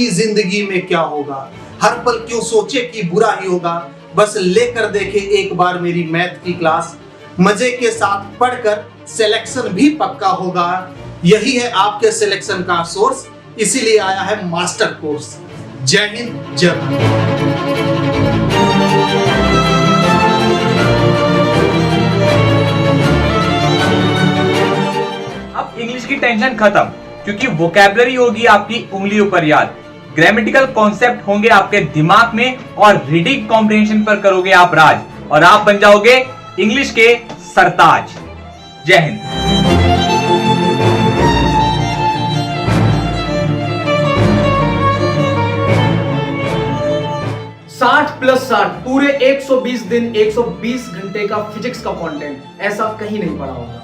की जिंदगी में क्या होगा, हर पल क्यों सोचे कि बुरा ही होगा। बस लेकर देखे एक बार मेरी मैथ की क्लास, मजे के साथ पढ़कर सिलेक्शन भी पक्का होगा। यही है आपके सिलेक्शन का सोर्स, इसीलिए आया है मास्टर कोर्स। जय हिंद, जय भारत। अब इंग्लिश की टेंशन खत्म, क्योंकि वोकैबुलरी होगी आपकी उंगलियों पर याद, ग्रामेटिकल कॉन्सेप्ट होंगे आपके दिमाग में और रीडिंग कॉम्प्रिहेंशन पर करोगे आप राज, और आप बन जाओगे इंग्लिश के सरताज। जय हिंद। 60+60 पूरे 120 दिन 120 घंटे का फिजिक्स का कंटेंट, ऐसा कहीं नहीं पड़ा होगा।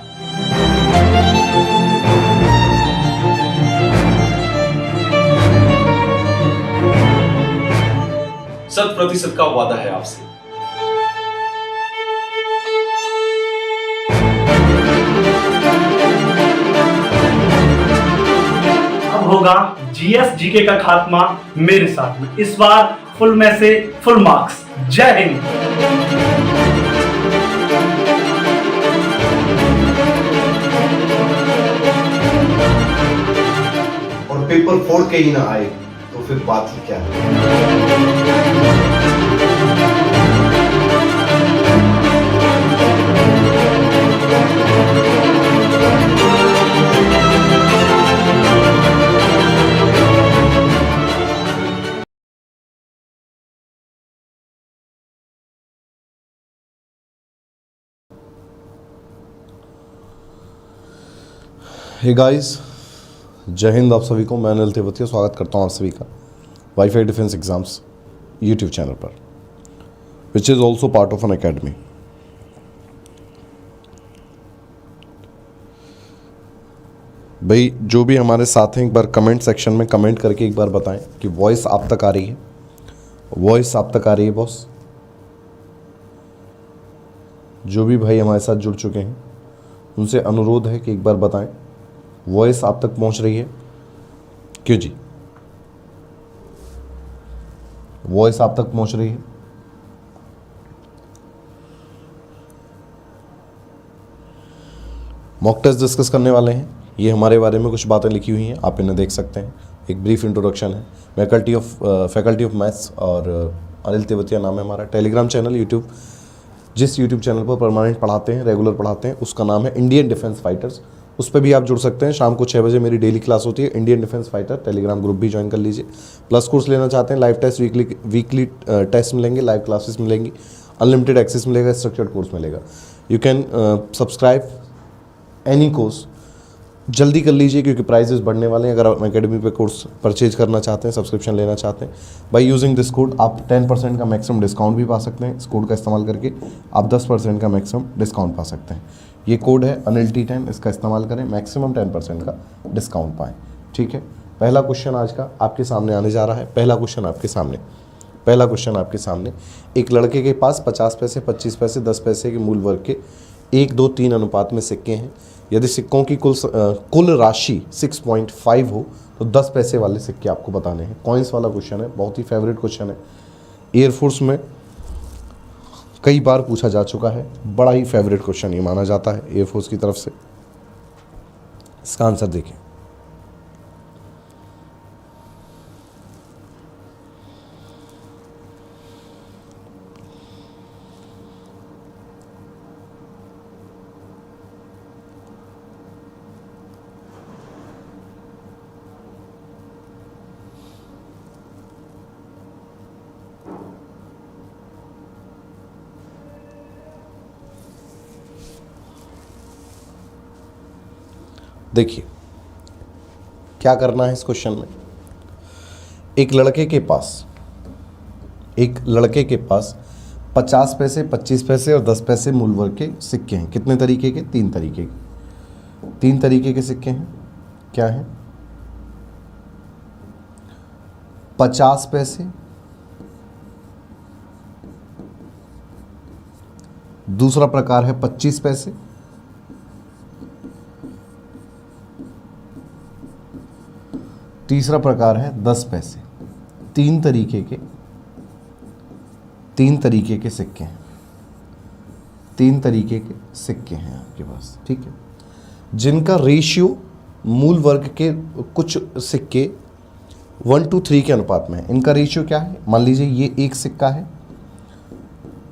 100% का वादा है आपसे। अब होगा जीएस जीके का खात्मा मेरे साथ में, इस बार फुल में से फुल मार्क्स। जय हिंद। और पेपर 4 के ही ना आए तो फिर बात ही क्या है। हे गाइस, जय हिंद आप सभी को। मैं अनिल तेवतिया स्वागत करता हूँ आप सभी का WiFi defence exams YouTube channel पर, which is also part of an academy. भाई जो भी हमारे साथ हैं, एक बार कमेंट सेक्शन में कमेंट करके एक बार बताएं कि वॉइस आप तक आ रही है। वॉइस आप तक आ रही है बॉस? जो भी भाई हमारे साथ जुड़ चुके हैं उनसे अनुरोध है कि एक बार बताएं वॉइस आप तक पहुंच रही है। क्यों जी, वॉइस आप तक पहुंच रही है? मॉक टेस्ट डिस्कस करने वाले हैं। ये हमारे बारे में कुछ बातें लिखी हुई हैं, आप इन्हें देख सकते हैं। एक ब्रीफ इंट्रोडक्शन है। फैकल्टी ऑफ मैथ्स और अनिल तेवतिया नाम है हमारा। टेलीग्राम चैनल, यूट्यूब, जिस यूट्यूब चैनल पर परमानेंट पढ़ाते हैं, रेगुलर पढ़ाते हैं, उसका नाम है इंडियन डिफेंस फाइटर्स। उस पर भी आप जुड़ सकते हैं। शाम को 6 बजे मेरी डेली क्लास होती है Indian defence fighter. Telegram group भी ज्वाइन कर लीजिए। प्लस कोर्स लेना चाहते हैं, लाइव टेस्ट, वीकली टेस्ट मिलेंगे, लाइव क्लासेस मिलेंगी, अनलिमिटेड एक्सेस मिलेगा, स्ट्रक्चर्ड कोर्स मिलेगा। You can subscribe any course, जल्दी कर लीजिए क्योंकि प्राइजेस बढ़ने वाले हैं। अगर आप अकेडमी पे कोर्स परचेज करना चाहते हैं, सब्सक्रिप्शन लेना चाहते हैं, बाय यूजिंग दिस कोड आप 10% का मैक्सिमम डिस्काउंट भी पा सकते हैं। इस कोड का इस्तेमाल करके आप 10% का मैक्सिमम डिस्काउंट पा सकते हैं। ये कोड है अनिल T10, इसका इस्तेमाल करें, मैक्सिमम 10% का डिस्काउंट पाएँ। ठीक है, पहला क्वेश्चन आज का आपके सामने आने जा रहा है। पहला क्वेश्चन आपके सामने, एक लड़के के पास 50 पैसे, 25 पैसे, 10 पैसे के मूल वर्ग के 1, 2, 3 अनुपात में सिक्के हैं। यदि सिक्कों की कुल राशि 6.5 हो तो 10 पैसे वाले सिक्के आपको बताने हैं। कॉइन्स वाला क्वेश्चन है, बहुत ही फेवरेट क्वेश्चन है। एयरफोर्स में कई बार पूछा जा चुका है, बड़ा ही फेवरेट क्वेश्चन ये माना जाता है एयरफोर्स की तरफ से। इसका आंसर देखें। देखिए क्या करना है इस क्वेश्चन में। एक लड़के के पास 50 पैसे, 25 पैसे और 10 पैसे मूल वर्ग के सिक्के हैं। कितने तरीके के? 3 तरीके के। 3 तरीके के सिक्के हैं। क्या है? 50 पैसे, दूसरा प्रकार है 25 पैसे, तीसरा प्रकार है 10 पैसे। तीन तरीके के सिक्के हैं, तीन तरीके के सिक्के हैं आपके पास, ठीक है, जिनका रेशियो मूल वर्ग के कुछ सिक्के 1:3 के अनुपात में है। इनका रेशियो क्या है? मान लीजिए ये एक सिक्का है,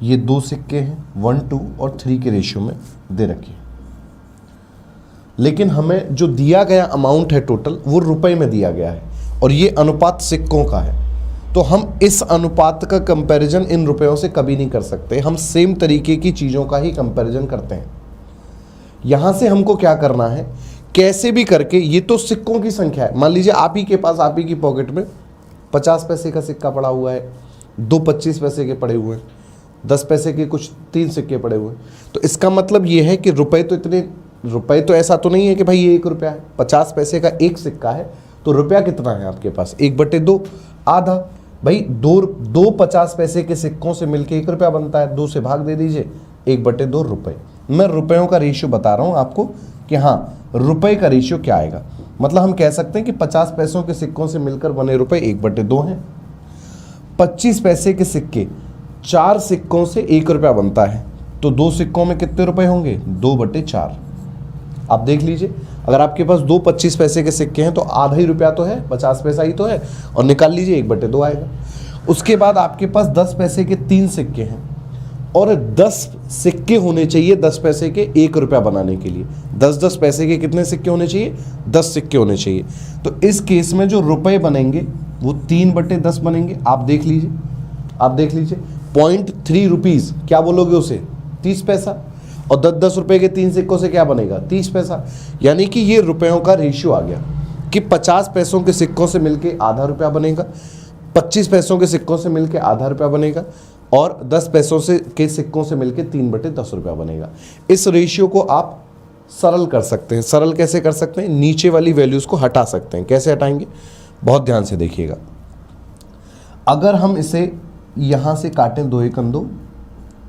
ये दो सिक्के हैं 1, 2 और 3 के रेशियो में दे रखे हैं। लेकिन हमें जो दिया गया अमाउंट है टोटल वो रुपए में दिया गया है और ये अनुपात सिक्कों का है, तो हम इस अनुपात का कंपैरिजन इन रुपयों से कभी नहीं कर सकते। हम सेम तरीके की चीज़ों का ही कंपैरिजन करते हैं। यहाँ से हमको क्या करना है, कैसे भी करके, ये तो सिक्कों की संख्या है। मान लीजिए आप ही के पास, आप ही की पॉकेट में 50 पैसे का सिक्का पड़ा हुआ है, 2 25 पैसे के पड़े हुए हैं, 10 पैसे के कुछ 3 सिक्के पड़े हुए हैं। तो इसका मतलब ये है कि रुपए तो ऐसा तो नहीं है कि भाई ये 1 रुपया है। 50 पैसे का एक सिक्का है तो रुपया कितना है आपके पास? 1/2, आधा। भाई दो 50 पैसे के सिक्कों से मिलके 1 रुपया बनता है, 2 से भाग दे दीजिए, 1/2 रुपए। मैं रुपयों का रेशियो बता रहा हूँ आपको कि हाँ रुपए का रेशियो क्या आएगा। मतलब हम कह सकते हैं कि 50 पैसों के सिक्कों से मिलकर बने रुपए 1/2 हैं। 25 पैसे के सिक्के 4 सिक्कों से 1 रुपया बनता है, तो 2 सिक्कों में कितने रुपए होंगे? 2/4। आप देख लीजिए, अगर आपके पास 2 25 पैसे के सिक्के हैं तो आधा ही रुपया तो है, 50 पैसा ही तो है, और निकाल लीजिए 1/2 आएगा। उसके बाद आपके पास 10 पैसे के 3 सिक्के हैं और 10 सिक्के होने चाहिए 10 पैसे के 1 रुपया बनाने के लिए। 10 पैसे के कितने सिक्के होने चाहिए? 10 सिक्के होने चाहिए। तो इस केस में जो रुपए बनेंगे वो 3/10 बनेंगे। आप देख लीजिए 0.3 रुपीज़, क्या बोलोगे उसे? 30 पैसा। और 10 रुपए के 3 सिक्कों से क्या बनेगा? 30 पैसा। यानी कि ये रुपयों का रेशियो आ गया कि 50 पैसों के सिक्कों से मिलके आधा रुपया बनेगा, 25 पैसों के सिक्कों से मिलके आधा रुपया बनेगा, और 10 पैसों के सिक्कों से मिलके 3/10 रुपया बनेगा। इस रेशियो को आप सरल कर सकते हैं। सरल कैसे कर सकते हैं? नीचे वाली वैल्यूज़ को हटा सकते हैं। कैसे हटाएंगे? बहुत ध्यान से देखिएगा। अगर हम इसे यहाँ से काटें 2 1 2,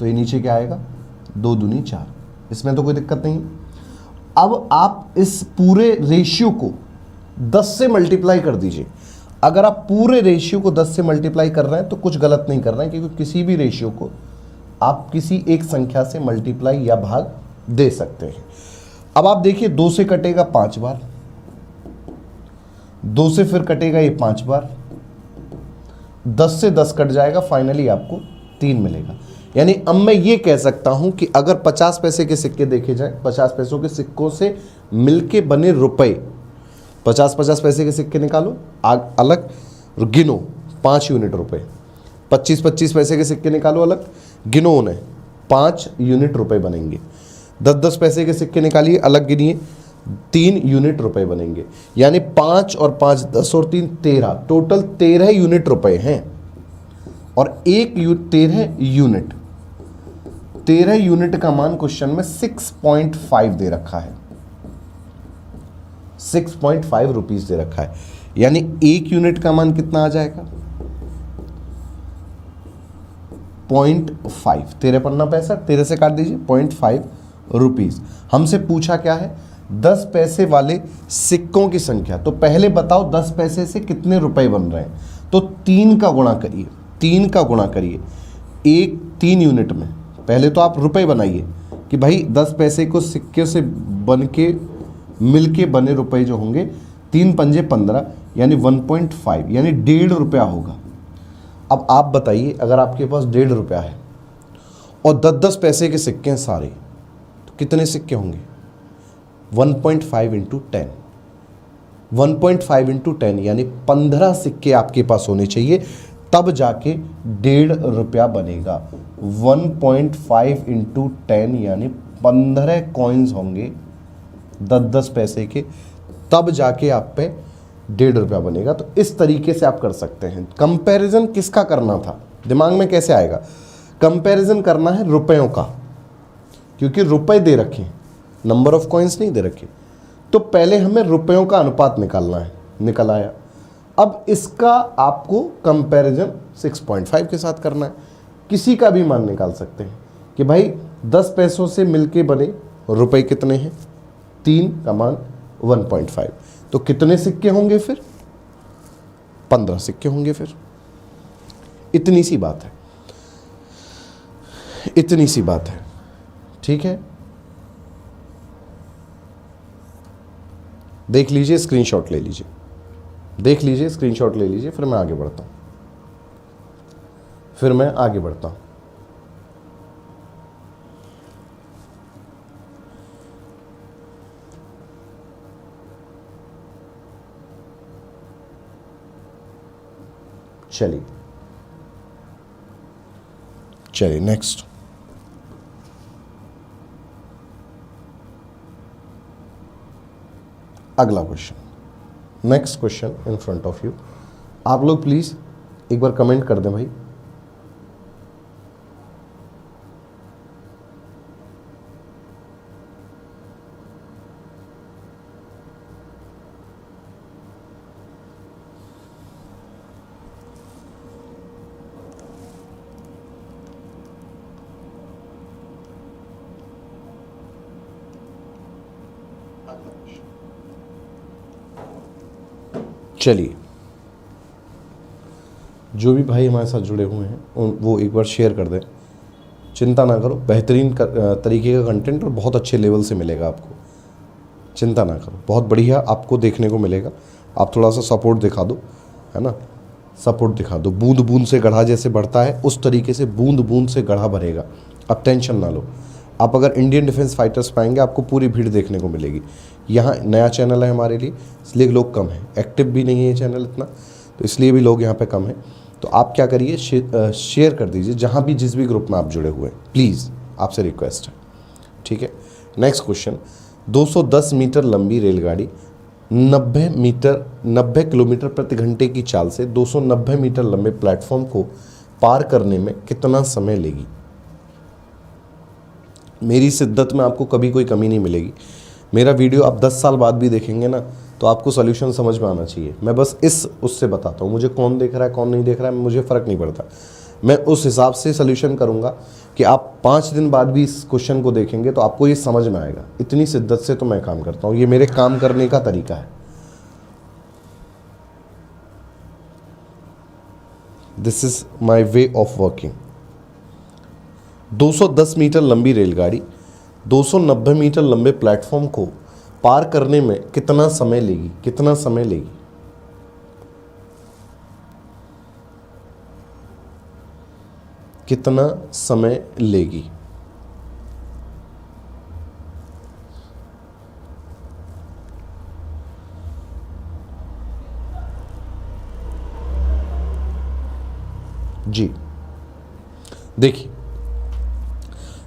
तो ये नीचे क्या आएगा? 2 दूनी 4। इसमें तो कोई दिक्कत नहीं। अब आप इस पूरे रेशियो को 10 से मल्टीप्लाई कर दीजिए। अगर आप पूरे रेशियो को 10 से मल्टीप्लाई कर रहे हैं तो कुछ गलत नहीं कर रहे हैं, क्योंकि किसी भी रेशियो को आप किसी एक संख्या से मल्टीप्लाई या भाग दे सकते हैं। अब आप देखिए 2 से कटेगा 5 बार, 2 से फिर कटेगा ये 5 बार, 10 से 10 कट जाएगा, फाइनली आपको 3 मिलेगा। यानी अब मैं ये कह सकता हूं कि अगर 50 पैसे के सिक्के देखे जाएं, 50 पैसों के सिक्कों से मिलके बने रुपए, 50 पैसे के सिक्के निकालो अलग, गिनो 5 यूनिट रुपए। 25 पैसे के सिक्के निकालो अलग, गिनो उन्हें, 5 यूनिट रुपए बनेंगे। 10 पैसे के सिक्के निकालिए अलग, गिनिए, 3 यूनिट रुपए बनेंगे। यानी 5 और 5 10 और 3 13, टोटल 13 यूनिट रुपए हैं। और 13 यूनिट का मान क्वेश्चन में 6.5 दे रखा है, 6.5 रुपीज दे रखा है। यानी 1 यूनिट का मान कितना आ जाएगा? 0.5। 13 पन्ना पैसा, 13 से काट दीजिए, 0.5 रुपीज। हमसे पूछा क्या है? 10 पैसे वाले सिक्कों की संख्या। तो पहले बताओ 10 पैसे से कितने रुपए बन रहे हैं? तो 3 का गुणा करिए, 3 का गुणा करिए 3 यूनिट में। पहले तो आप रुपए बनाइए कि भाई 10 पैसे को सिक्के से बन के मिलके बने रुपए जो होंगे 3 पंजे 15, यानी 1.5, यानी 1.5 रुपया होगा। अब आप बताइए, अगर आपके पास 1.5 रुपया है और 10 पैसे के सिक्के हैं सारे, तो कितने सिक्के होंगे? 1.5 × 10, 1.5 × 10 यानी 15 सिक्के आपके पास होने चाहिए, तब जाके 1.5 रुपया बनेगा। 1.5 × 10 यानी 15 कॉइन्स होंगे 10 पैसे के, तब जाके आप पे 1.5 रुपया बनेगा। तो इस तरीके से आप कर सकते हैं। कंपैरिजन किसका करना था? दिमाग में कैसे आएगा? कंपैरिजन करना है रुपयों का, क्योंकि रुपए दे रखे हैं, नंबर ऑफ कॉइन्स नहीं दे रखे। तो पहले हमें रुपयों का अनुपात निकालना है, निकल आया। अब इसका आपको कंपैरिजन 6.5 के साथ करना है। किसी का भी मान निकाल सकते हैं कि भाई 10 पैसों से मिलके बने रुपए कितने हैं? 3 का मान 1.5, तो कितने सिक्के होंगे फिर? 15 सिक्के होंगे फिर। इतनी सी बात है, इतनी सी बात है, ठीक है। देख लीजिए, स्क्रीनशॉट ले लीजिए, देख लीजिए, स्क्रीनशॉट ले लीजिए, फिर मैं आगे बढ़ता हूं, फिर मैं आगे बढ़ता हूं। चलिए चलिए नेक्स्ट। अगला question, next question in front of you. आप लोग प्लीज एक बार कमेंट कर दें भाई। चलिए, जो भी भाई हमारे साथ जुड़े हुए हैं वो एक बार शेयर कर दें। चिंता ना करो, बेहतरीन तरीके का कंटेंट और बहुत अच्छे लेवल से मिलेगा आपको। चिंता ना करो, बहुत बढ़िया आपको देखने को मिलेगा। आप थोड़ा सा सपोर्ट दिखा दो, है ना, सपोर्ट दिखा दो। बूंद बूंद से गढ़ा जैसे बढ़ता है, उस तरीके से बूंद बूंद से गढ़ा भरेगा। अब टेंशन ना लो। आप अगर इंडियन डिफेंस फाइटर्स पाएंगे, आपको पूरी भीड़ देखने को मिलेगी। यहाँ नया चैनल है हमारे लिए, इसलिए लोग कम हैं, एक्टिव भी नहीं है ये चैनल इतना, तो इसलिए भी लोग यहाँ पे कम हैं। तो आप क्या करिए, शेयर कर दीजिए जहाँ भी, जिस भी ग्रुप में आप जुड़े हुए हैं, प्लीज़ आपसे रिक्वेस्ट है, ठीक है। नेक्स्ट क्वेश्चन, 210 मीटर लंबी रेलगाड़ी 90 किलोमीटर प्रति घंटे की चाल से 290 मीटर लंबे प्लेटफॉर्म को पार करने में कितना समय लेगी? मेरी शिद्दत में आपको कभी कोई कमी नहीं मिलेगी। मेरा वीडियो आप 10 साल बाद भी देखेंगे ना, तो आपको सॉल्यूशन समझ में आना चाहिए। मैं बस उससे बताता हूँ, मुझे कौन देख रहा है कौन नहीं देख रहा है मुझे फ़र्क नहीं पड़ता। मैं उस हिसाब से सॉल्यूशन करूँगा कि आप 5 दिन बाद भी इस क्वेश्चन को देखेंगे तो आपको ये समझ में आएगा। इतनी शिद्दत से तो मैं काम करता हूँ, ये मेरे काम करने का तरीका है। This is my way of working. 210 metre लंबी रेलगाड़ी 290 मीटर लंबे प्लेटफॉर्म को पार करने में कितना समय लेगी? कितना समय लेगी? कितना समय लेगी? जी देखिए,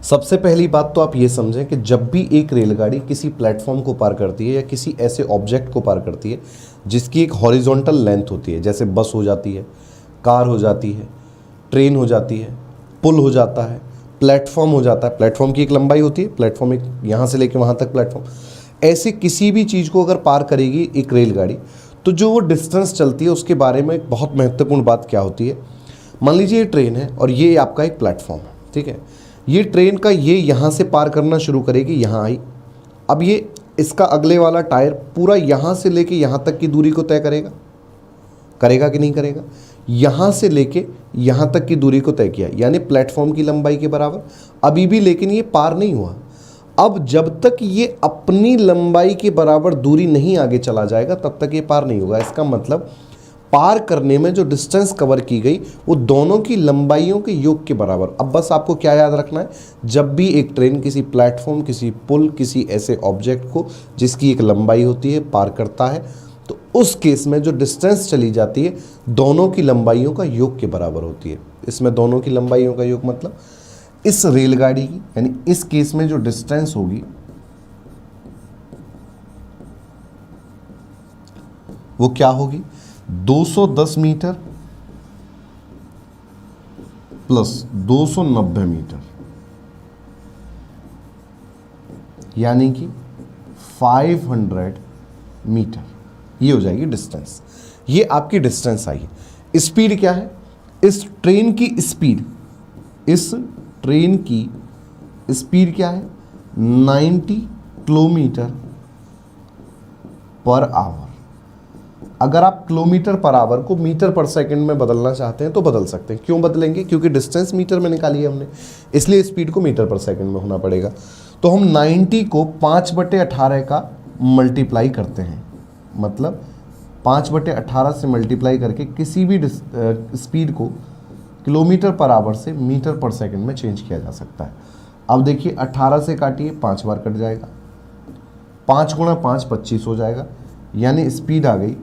सबसे पहली बात तो आप ये समझें कि जब भी एक रेलगाड़ी किसी प्लेटफॉर्म को पार करती है या किसी ऐसे ऑब्जेक्ट को पार करती है जिसकी एक हॉरिजॉन्टल लेंथ होती है, जैसे बस हो जाती है, कार हो जाती है, ट्रेन हो जाती है, पुल हो जाता है, प्लेटफॉर्म हो जाता है। प्लेटफॉर्म की एक लंबाई होती है, प्लेटफॉर्म एक यहाँ से लेकर वहाँ तक प्लेटफॉर्म। ऐसे किसी भी चीज़ को अगर पार करेगी एक रेलगाड़ी, तो जो वो डिस्टेंस चलती है उसके बारे में एक बहुत महत्वपूर्ण बात क्या होती है। मान लीजिए ये ट्रेन है और ये आपका एक प्लेटफॉर्म है, ठीक है। ये ट्रेन का ये यहाँ से पार करना शुरू करेगी, यहाँ आई। अब ये इसका अगले वाला टायर पूरा यहाँ से लेके यहाँ तक की दूरी को तय करेगा, करेगा कि नहीं करेगा? यहाँ से लेके यहाँ तक की दूरी को तय किया, यानी प्लेटफॉर्म की लंबाई के बराबर। अभी भी लेकिन ये पार नहीं हुआ। अब जब तक ये अपनी लंबाई के बराबर दूरी नहीं आगे चला जाएगा तब तक ये पार नहीं होगा। इसका मतलब पार करने में जो डिस्टेंस कवर की गई वो दोनों की लंबाइयों के योग के बराबर। अब बस आपको क्या याद रखना है, जब भी एक ट्रेन किसी प्लेटफॉर्म, किसी पुल, किसी ऐसे ऑब्जेक्ट को जिसकी एक लंबाई होती है पार करता है, तो उस केस में जो डिस्टेंस चली जाती है दोनों की लंबाइयों का योग के बराबर होती है। इसमें दोनों की लंबाइयों का योग मतलब इस रेलगाड़ी की, यानी इस केस में जो डिस्टेंस होगी वो क्या होगी? 210 मीटर प्लस 290 मीटर, यानी कि 500 मीटर, ये हो जाएगी डिस्टेंस। ये आपकी डिस्टेंस आई है। स्पीड क्या है? इस ट्रेन की स्पीड, इस ट्रेन की स्पीड क्या है? 90 किलोमीटर पर आवर। अगर आप किलोमीटर पर आवर को मीटर पर सेकंड में बदलना चाहते हैं तो बदल सकते हैं। क्यों बदलेंगे? क्योंकि डिस्टेंस मीटर में निकाली है हमने, इसलिए स्पीड को मीटर पर सेकंड में होना पड़ेगा। तो हम 90 को 5/18 का मल्टीप्लाई करते हैं, मतलब 5/18 से मल्टीप्लाई करके किसी भी स्पीड को किलोमीटर पर आवर से मीटर पर सेकंड में चेंज किया जा सकता है। अब देखिए 18 से काटिए, 5 बार कट जाएगा, 5 गुणा 5 25 हो जाएगा, यानी स्पीड आ गई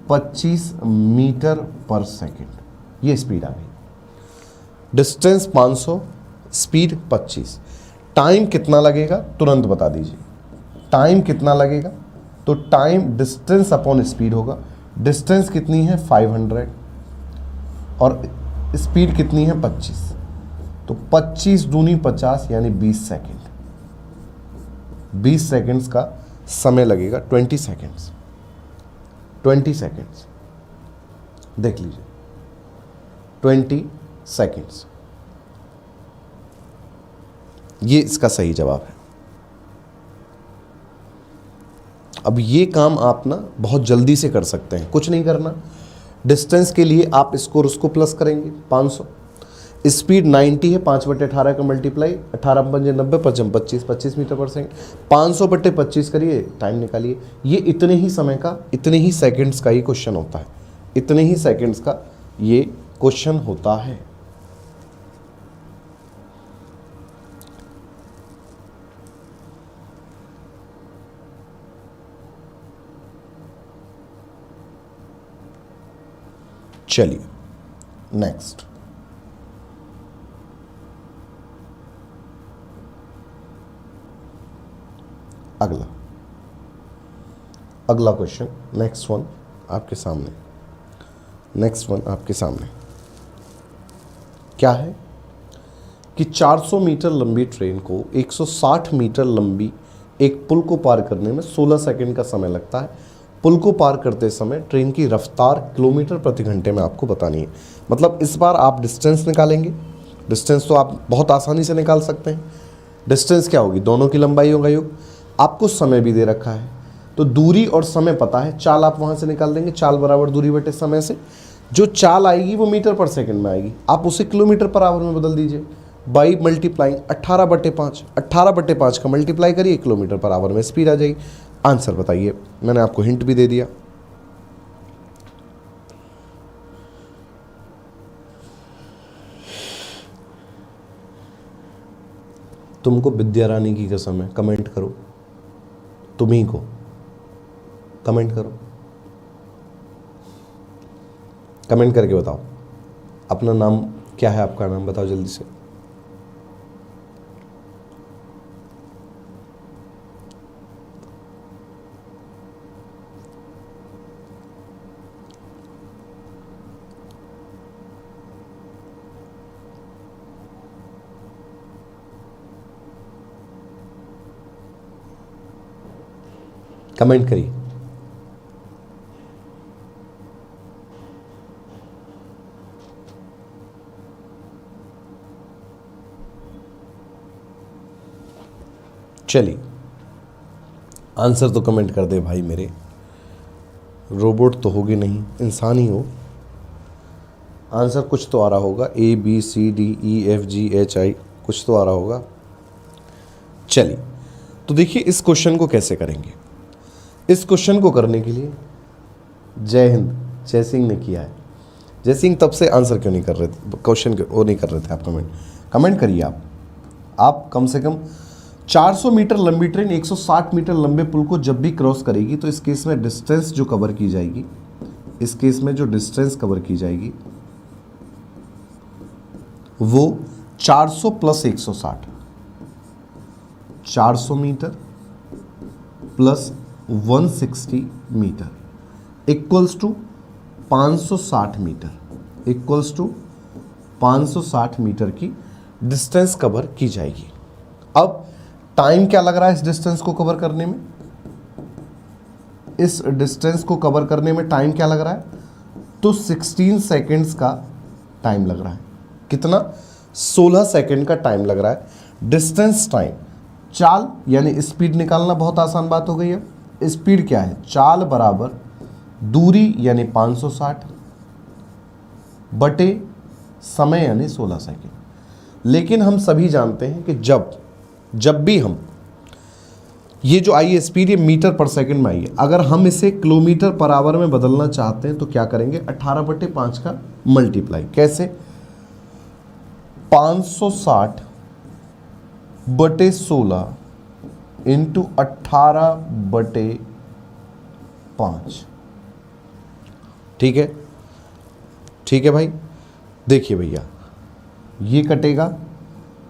25 मीटर पर सेकंड। ये स्पीड आ गई। Distance 500, speed 25। टाइम कितना लगेगा तुरंत बता दीजिए। टाइम कितना लगेगा? तो टाइम डिस्टेंस अपॉन स्पीड होगा। डिस्टेंस कितनी है? 500 और स्पीड कितनी है? 25। तो 25 दूनी 50 यानी 20 सेकेंड। 20 सेकेंड्स का समय लगेगा। 20 सेकेंड्स, 20 सेकेंड्स देख लीजिए, 20 सेकेंड्स। ये इसका सही जवाब है। अब ये काम आप ना बहुत जल्दी से कर सकते हैं, कुछ नहीं करना। डिस्टेंस के लिए आप इसको और उसको प्लस करेंगे 500। स्पीड 90 है, 5/18 का मल्टीप्लाई, 18 पंजे 90, 25 25 मीटर पर सेकंड। 500/25 करिए, टाइम निकालिए। ये इतने ही समय का, इतने ही सेकंड्स का ये क्वेश्चन होता है। इतने ही सेकंड्स का ये क्वेश्चन होता है। चलिए नेक्स्ट, अगला क्वेश्चन, नेक्स्ट वन आपके सामने। नेक्स्ट वन आपके सामने क्या है कि 400 मीटर लंबी ट्रेन को 160 मीटर लंबी एक पुल को पार करने में 16 सेकंड का समय लगता है। पुल को पार करते समय ट्रेन की रफ्तार किलोमीटर प्रति घंटे में आपको बतानी है। मतलब इस बार आप डिस्टेंस निकालेंगे। डिस्टेंस तो आप बहुत आसानी से निकाल सकते हैं। डिस्टेंस क्या होगी? दोनों की लंबाई होगा योग। आपको समय भी दे रखा है, तो दूरी और समय पता है। चाल आप वहाँ से निकाल देंगे, चाल बराबर दूरी बटे समय से। जो चाल आएगी वो मीटर पर सेकंड में आएगी, आप उसे किलोमीटर पर आवर में बदल दीजिए बाई मल्टीप्लाइंग 18/5। 18/5 का मल्टीप्लाई करिए, किलोमीटर पर आवर में स्पीड आ जाएगी। आंसर बताइए। मैंने आपको हिंट भी दे दिया। तुमको विद्या रानी की कसम है, कमेंट करो। तुम्ही को कमेंट करो, कमेंट करके बताओ अपना नाम क्या है। आपका नाम बताओ जल्दी से। कमेंट करिए। चलिए आंसर तो कमेंट कर दे भाई मेरे। रोबोट तो होगी नहीं, इंसान ही हो। आंसर कुछ तो आ रहा होगा। ABCDEFGHI कुछ तो आ रहा होगा। चलिए तो देखिए इस क्वेश्चन को कैसे करेंगे। इस क्वेश्चन को करने के लिए जय हिंद जय सिंह ने किया है। जय सिंह तब से आंसर क्यों नहीं कर रहे थे? क्वेश्चन वो नहीं कर रहे थे। आप कमेंट करिए। आप कम से कम 400 मीटर लंबी ट्रेन 160 मीटर लंबे पुल को जब भी क्रॉस करेगी तो इस केस में डिस्टेंस जो कवर की जाएगी, इस केस में जो डिस्टेंस कवर की जाएगी वो 400 plus 160, 400 metre plus 160 metre equals to 560 metre, equals to 560 metre की डिस्टेंस कवर की जाएगी। अब टाइम क्या लग रहा है इस डिस्टेंस को कवर करने में? इस डिस्टेंस को कवर करने में टाइम क्या लग रहा है? तो 16 सेकेंड्स का टाइम लग रहा है। कितना? 16 सेकेंड का टाइम लग रहा है। डिस्टेंस टाइम, चाल यानी स्पीड निकालना बहुत आसान बात हो गई है। स्पीड क्या है? चाल बराबर दूरी यानी 560 बटे समय यानी 16 सेकेंड। लेकिन हम सभी जानते हैं कि जब भी हम ये जो आई है स्पीड, ये मीटर पर सेकंड में आई है, अगर हम इसे किलोमीटर पर आवर में बदलना चाहते हैं तो क्या करेंगे, 18/5 का मल्टीप्लाई। कैसे, 560 बटे 16 इंटू 18/5। ठीक है, ठीक है भाई। देखिए भैया, ये कटेगा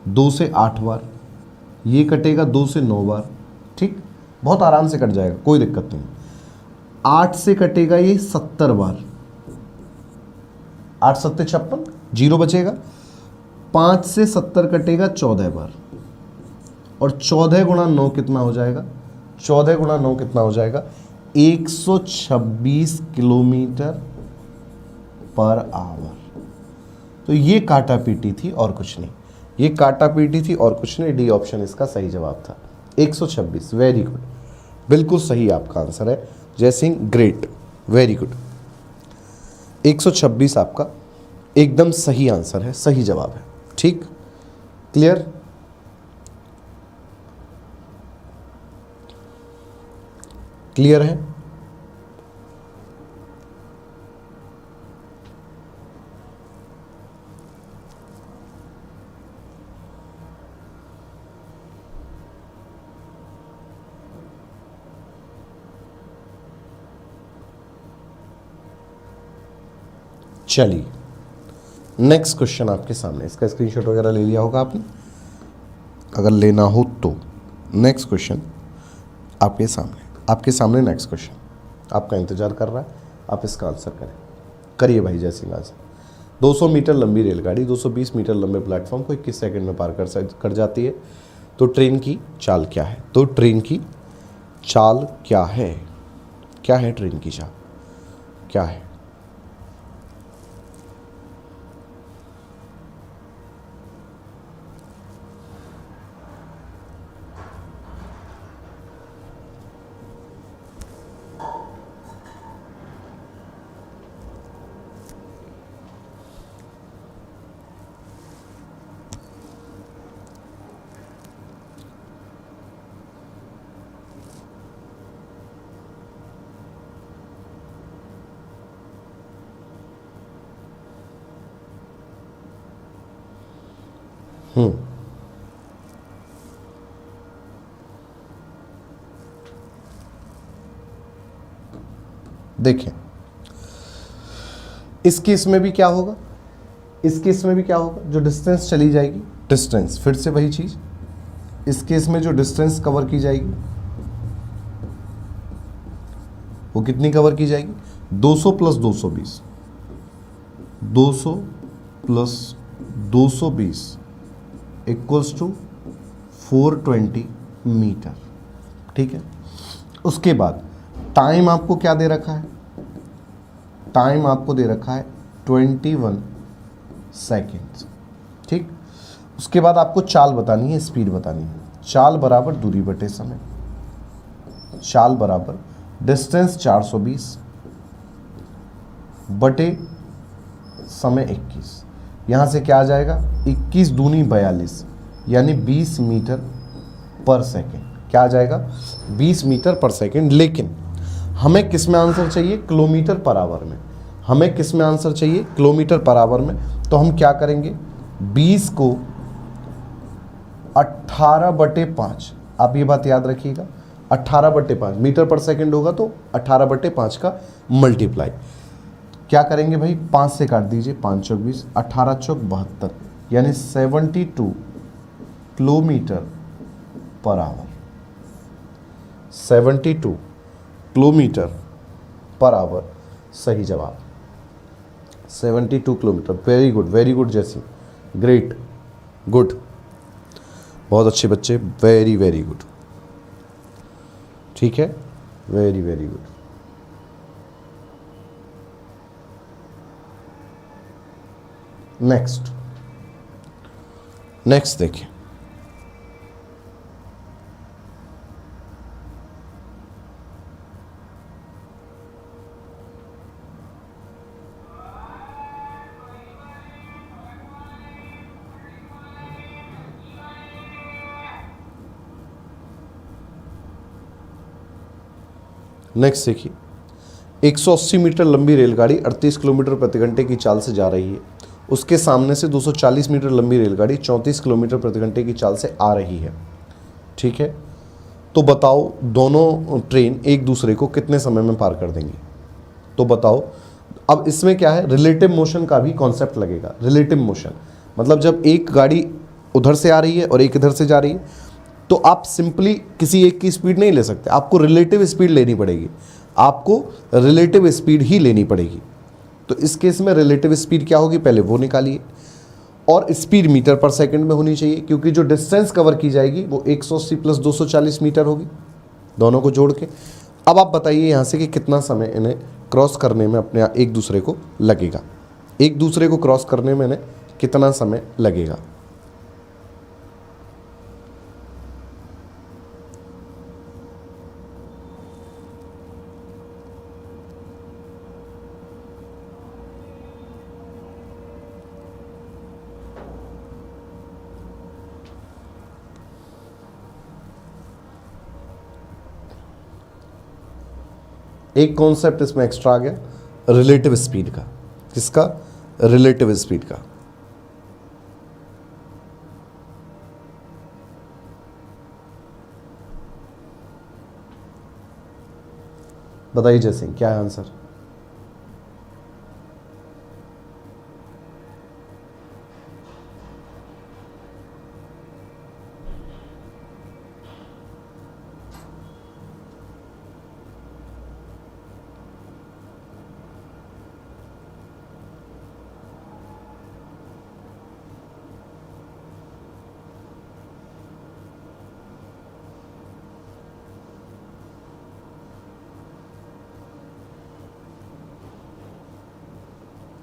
2 से 8 बार, ये कटेगा 2 से 9 बार। ठीक, बहुत आराम से कट जाएगा, कोई दिक्कत नहीं। 8 से कटेगा ये 70 बार, 8 सत्ते 56, 0 बचेगा। 5 से 70 कटेगा 14 बार, और 14 गुणा 9 कितना हो जाएगा, 14 गुणा 9 कितना हो जाएगा, 126 किलोमीटर पर आवर। तो ये काटा पीटी थी और कुछ नहीं, ये काटा पीटी थी और कुछ नहीं। डी ऑप्शन इसका सही जवाब था, 126। वेरी गुड, बिल्कुल सही आपका आंसर है जय सिंह, ग्रेट, वेरी गुड। 126 आपका एकदम सही आंसर है, सही जवाब है। ठीक, क्लियर। क्लियर है। चलिए नेक्स्ट क्वेश्चन आपके सामने, इसका स्क्रीनशॉट वगैरह ले लिया होगा आपने, अगर लेना हो तो। नेक्स्ट क्वेश्चन आपके सामने नेक्स्ट क्वेश्चन आपका इंतजार कर रहा है, आप इसका आंसर करिए भाई जय सिंह आंसर। 200 मीटर लंबी रेलगाड़ी 220 मीटर लंबे प्लेटफॉर्म को 21 सेकंड में पार कर जाती है, तो ट्रेन की चाल क्या है? तो ट्रेन की चाल क्या है? क्या है ट्रेन की चाल, क्या है? देखें, इस केस में भी क्या होगा, इस केस में भी क्या होगा, जो डिस्टेंस चली जाएगी, डिस्टेंस फिर से वही चीज, इस केस में जो डिस्टेंस कवर की जाएगी वो कितनी कवर की जाएगी, 200 plus 220, 200 plus 220 equals to 420 metre. ठीक है, उसके बाद टाइम आपको क्या दे रखा है, टाइम आपको दे रखा है 21 सेकेंड्स। ठीक, उसके बाद आपको चाल बतानी है, स्पीड बतानी है। चाल बराबर दूरी बटे समय, चाल बराबर डिस्टेंस 420 बटे समय 21। यहाँ से क्या आ जाएगा, 21 दूनी 42 यानी 20 मीटर पर सेकेंड। क्या आ जाएगा, 20 मीटर पर सेकेंड। लेकिन हमें किस में आंसर चाहिए, किलोमीटर पर आवर में। हमें किस में आंसर चाहिए, किलोमीटर पर आवर में। तो हम क्या करेंगे, 20 को 18/5, आप ये बात याद रखिएगा, 18/5 मीटर पर सेकंड होगा तो 18/5 का मल्टीप्लाई क्या करेंगे भाई, 5 से काट दीजिए, 5 चौक 20, 18 चौक 72 यानी 72 kilometre per hour. 72 kilometre per hour सही जवाब, 72 किलोमीटर। वेरी गुड जैसी, ग्रेट, गुड, बहुत अच्छे बच्चे, वेरी गुड। ठीक है, वेरी गुड। नेक्स्ट देखिए, नेक्स्ट देखिए, 180 मीटर लंबी रेलगाड़ी 38 किलोमीटर प्रति घंटे की चाल से जा रही है। उसके सामने से 240 मीटर लंबी रेलगाड़ी 34 किलोमीटर प्रति घंटे की चाल से आ रही है। ठीक है, तो बताओ दोनों ट्रेन एक दूसरे को कितने समय में पार कर देंगी? तो बताओ। अब इसमें क्या है, रिलेटिव मोशन का भी कॉन्सेप्ट लगेगा। रिलेटिव मोशन मतलब जब एक गाड़ी उधर से आ रही है और एक इधर से जा रही है, तो आप सिंपली किसी एक की स्पीड नहीं ले सकते, आपको रिलेटिव स्पीड लेनी पड़ेगी। आपको रिलेटिव स्पीड ही लेनी पड़ेगी। तो इस केस में रिलेटिव स्पीड क्या होगी, पहले वो निकालिए। और स्पीड मीटर पर सेकंड में होनी चाहिए, क्योंकि जो डिस्टेंस कवर की जाएगी वो 180 प्लस 240 मीटर होगी, दोनों को जोड़ के। अब आप बताइए यहाँ से कि कितना समय इन्हें क्रॉस करने में अपने एक दूसरे को लगेगा। एक दूसरे को क्रॉस करने में इन्हें कितना समय लगेगा? एक कॉन्सेप्ट इसमें एक्स्ट्रा आ गया, रिलेटिव स्पीड का। किसका? रिलेटिव स्पीड का। बताइए जय सिंह, क्या है आंसर?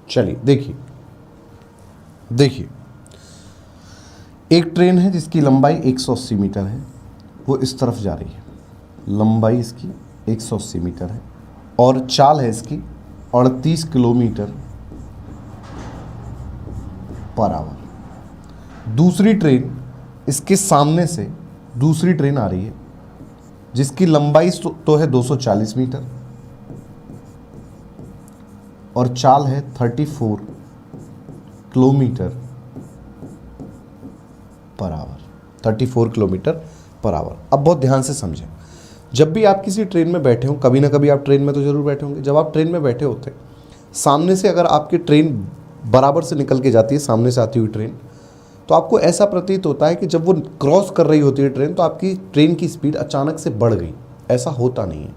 चलिए देखिए, एक ट्रेन है जिसकी लंबाई 180 मीटर है, वो इस तरफ जा रही है। लंबाई इसकी 180 मीटर है और चाल है इसकी 38 किलोमीटर पर आवर। दूसरी ट्रेन इसके सामने से दूसरी ट्रेन आ रही है जिसकी लंबाई तो है 240 मीटर और चाल है 34 kilometre per hour. 34 kilometre per hour. अब बहुत ध्यान से समझें, जब भी आप किसी ट्रेन में बैठे हो, कभी ना कभी आप ट्रेन में तो जरूर बैठे होंगे, जब आप ट्रेन में बैठे होते हैं, सामने से अगर आपकी ट्रेन बराबर से निकल के जाती है, सामने से आती हुई ट्रेन, तो आपको ऐसा प्रतीत होता है कि जब वो क्रॉस कर रही होती है ट्रेन, तो आपकी ट्रेन की स्पीड अचानक से बढ़ गई। ऐसा होता नहीं है,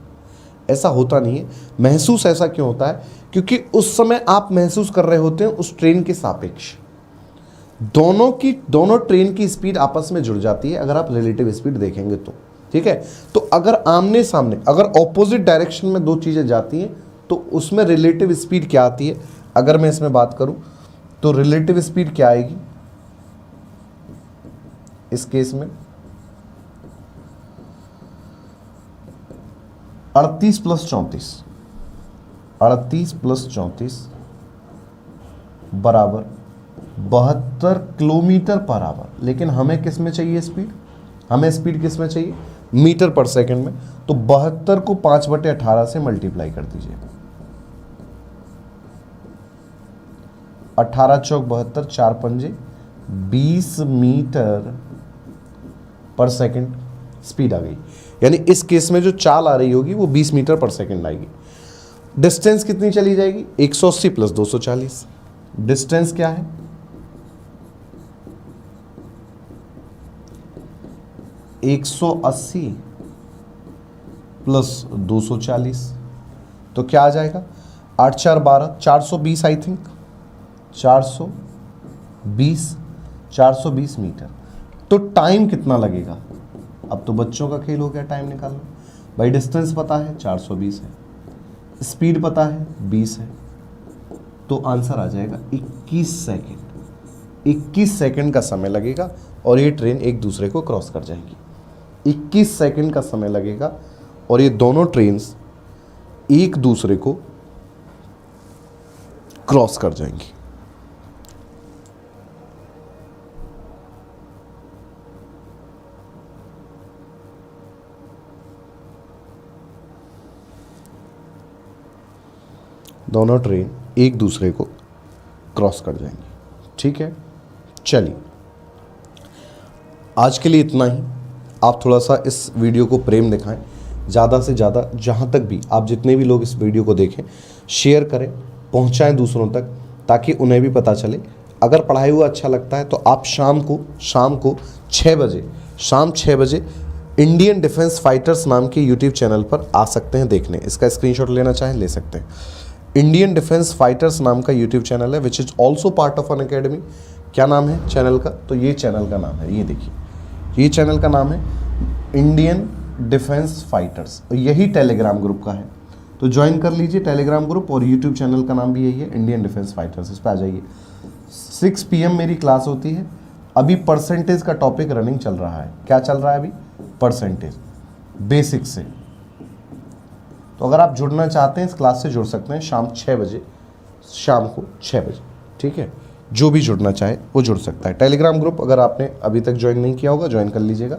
ऐसा होता नहीं है। महसूस ऐसा क्यों होता है? क्योंकि उस समय आप महसूस कर रहे होते हैं उस ट्रेन के सापेक्ष। दोनों ट्रेन की स्पीड आपस में जुड़ जाती है अगर आप रिलेटिव स्पीड देखेंगे तो। ठीक है, तो अगर आमने सामने, अगर ऑपोजिट डायरेक्शन में दो चीज़ें जाती हैं तो उसमें रिलेटिव स्पीड क्या आती है? अगर मैं इसमें बात करूं तो रिलेटिव स्पीड क्या आएगी इस केस में? 38 प्लस 34 बराबर 72 किलोमीटर पर आवर। लेकिन हमें किस में चाहिए स्पीड? हमें स्पीड किस में चाहिए? मीटर पर सेकंड में। तो 72 को 5/18 से मल्टीप्लाई कर दीजिए। 18 चौक 72, 4 पंजे 20 मीटर पर सेकंड स्पीड आ गई। यानी इस केस में जो चाल आ रही होगी वो 20 मीटर पर सेकंड आएगी। डिस्टेंस कितनी चली जाएगी? 180 प्लस 240। डिस्टेंस क्या है? एक 180 प्लस 240, तो क्या आ जाएगा? 8 4 12, 420 आई थिंक, 420 मीटर। तो टाइम कितना लगेगा? अब तो बच्चों का खेल हो गया टाइम निकालना। भाई डिस्टेंस पता है 420 है, स्पीड पता है 20 है, तो आंसर आ जाएगा 21 सेकंड। 21 सेकंड का समय लगेगा और ये ट्रेन एक दूसरे को क्रॉस कर जाएगी। 21 सेकंड का समय लगेगा और ये दोनों ट्रेन्स एक दूसरे को क्रॉस कर जाएंगी। दोनों ट्रेन एक दूसरे को क्रॉस कर जाएंगी। ठीक है, चलिए आज के लिए इतना ही। आप थोड़ा सा इस वीडियो को प्रेम दिखाएं, ज़्यादा से ज़्यादा जहाँ तक भी आप जितने भी लोग इस वीडियो को देखें शेयर करें, पहुँचाएं दूसरों तक, ताकि उन्हें भी पता चले। अगर पढ़ाई हुआ अच्छा लगता है तो आप शाम को 6 बजे इंडियन डिफेंस फाइटर्स नाम के यूट्यूब चैनल पर आ सकते हैं देखने। इसका स्क्रीनशॉट लेना चाहें ले सकते हैं। इंडियन डिफेंस फाइटर्स नाम का यूट्यूब चैनल है, विच is also part of Unacademy. क्या नाम है चैनल का? तो ये चैनल का नाम है, ये देखिए, ये चैनल का नाम है इंडियन डिफेंस फाइटर्स, और यही टेलीग्राम ग्रुप का है। तो ज्वाइन कर लीजिए टेलीग्राम ग्रुप, और यूट्यूब चैनल का नाम भी यही है, इंडियन डिफेंस फाइटर्स। इस पर आ जाइए। 6 PM मेरी क्लास होती है। अभी परसेंटेज का टॉपिक रनिंग चल रहा है। क्या चल रहा है अभी? परसेंटेज, बेसिक से। तो अगर आप जुड़ना चाहते हैं इस क्लास से जुड़ सकते हैं शाम को 6 बजे। ठीक है, जो भी जुड़ना चाहे वो जुड़ सकता है। टेलीग्राम ग्रुप अगर आपने अभी तक ज्वाइन नहीं किया होगा, ज्वाइन कर लीजिएगा।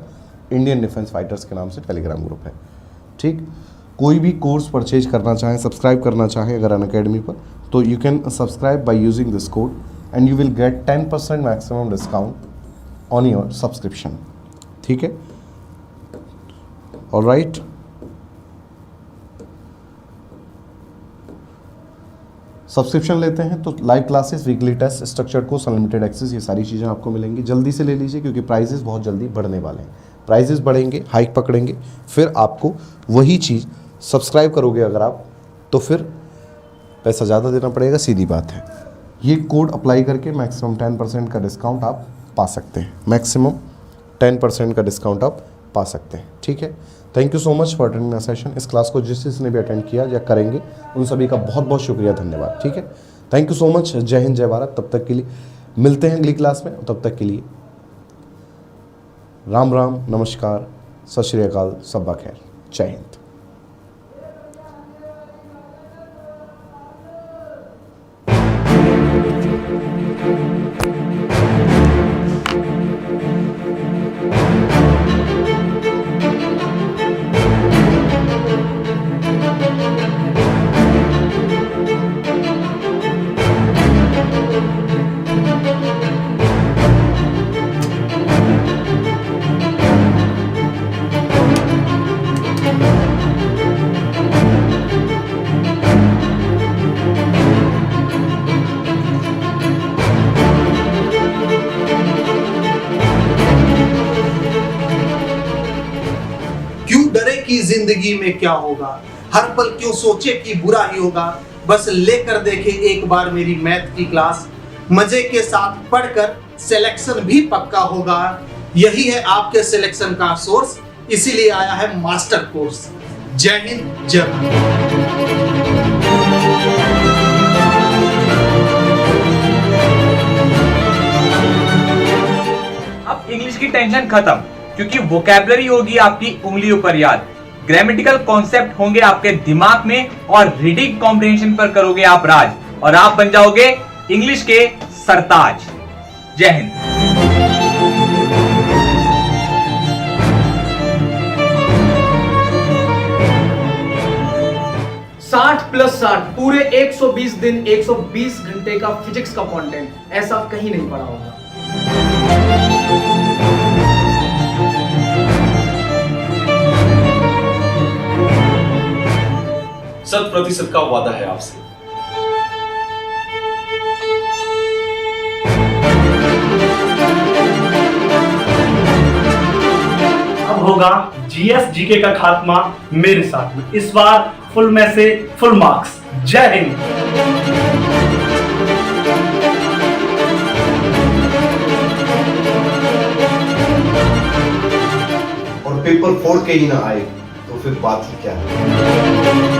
इंडियन डिफेंस फाइटर्स के नाम से टेलीग्राम ग्रुप है। ठीक, कोई भी कोर्स परचेज करना चाहें, सब्सक्राइब करना चाहें अगर अनअकैडमी पर, तो you can subscribe by using this code and you will get 10% maximum discount on your subscription. ठीक है, ऑलराइट। सब्सक्रिप्शन लेते हैं तो live classes, weekly test, structured course, unlimited access, ये सारी चीज़ें आपको मिलेंगी। जल्दी से ले लीजिए क्योंकि प्राइजेस बहुत जल्दी बढ़ने वाले हैं। प्राइजेस बढ़ेंगे, हाइक पकड़ेंगे, फिर आपको वही चीज़ सब्सक्राइब करोगे अगर आप, तो फिर पैसा ज़्यादा देना पड़ेगा, सीधी बात है। ये कोड अप्लाई करके मैक्सिमम 10% का डिस्काउंट आप पा सकते हैं। मैक्सिमम 10% का डिस्काउंट आप पा सकते हैं। ठीक है, thank you so much for attending the session. इस क्लास को जिसने भी अटेंड किया या करेंगे उन सभी का बहुत बहुत शुक्रिया, धन्यवाद। ठीक है, थैंक यू सो मच। जय हिंद, जय भारत। तब तक के लिए मिलते हैं अगली क्लास में। तब तक के लिए राम राम, नमस्कार, सत श्री अकाल, सब्बा खैर, जय हिंद। कि जिंदगी में क्या होगा, हर पल क्यों सोचे कि बुरा ही होगा। बस लेकर देखे एक बार मेरी मैथ की क्लास, मजे के साथ पढ़कर सिलेक्शन भी पक्का होगा। यही है आपके सिलेक्शन का सोर्स, इसीलिए आया है मास्टर कोर्स। जय हिंद, जय भारत। अब इंग्लिश की टेंशन खत्म, क्योंकि वोकैबुलरी होगी आपकी उंगलियों पर याद, ग्रामेटिकल कॉन्सेप्ट होंगे आपके दिमाग में, और रीडिंग कॉम्प्रिहेंशन पर करोगे आप राज, और आप बन जाओगे इंग्लिश के सरताज। जय हिंद। 60+60 पूरे 120 दिन 120 घंटे का फिजिक्स का कंटेंट, ऐसा कहीं नहीं पढ़ा होगा। 100% का वादा है आपसे। अब होगा जीएस जीके का खात्मा मेरे साथ में। इस बार फुल में से फुल मार्क्स। जय हिंद। और पेपर 4 के ही ना आए तो फिर बात ही क्या है।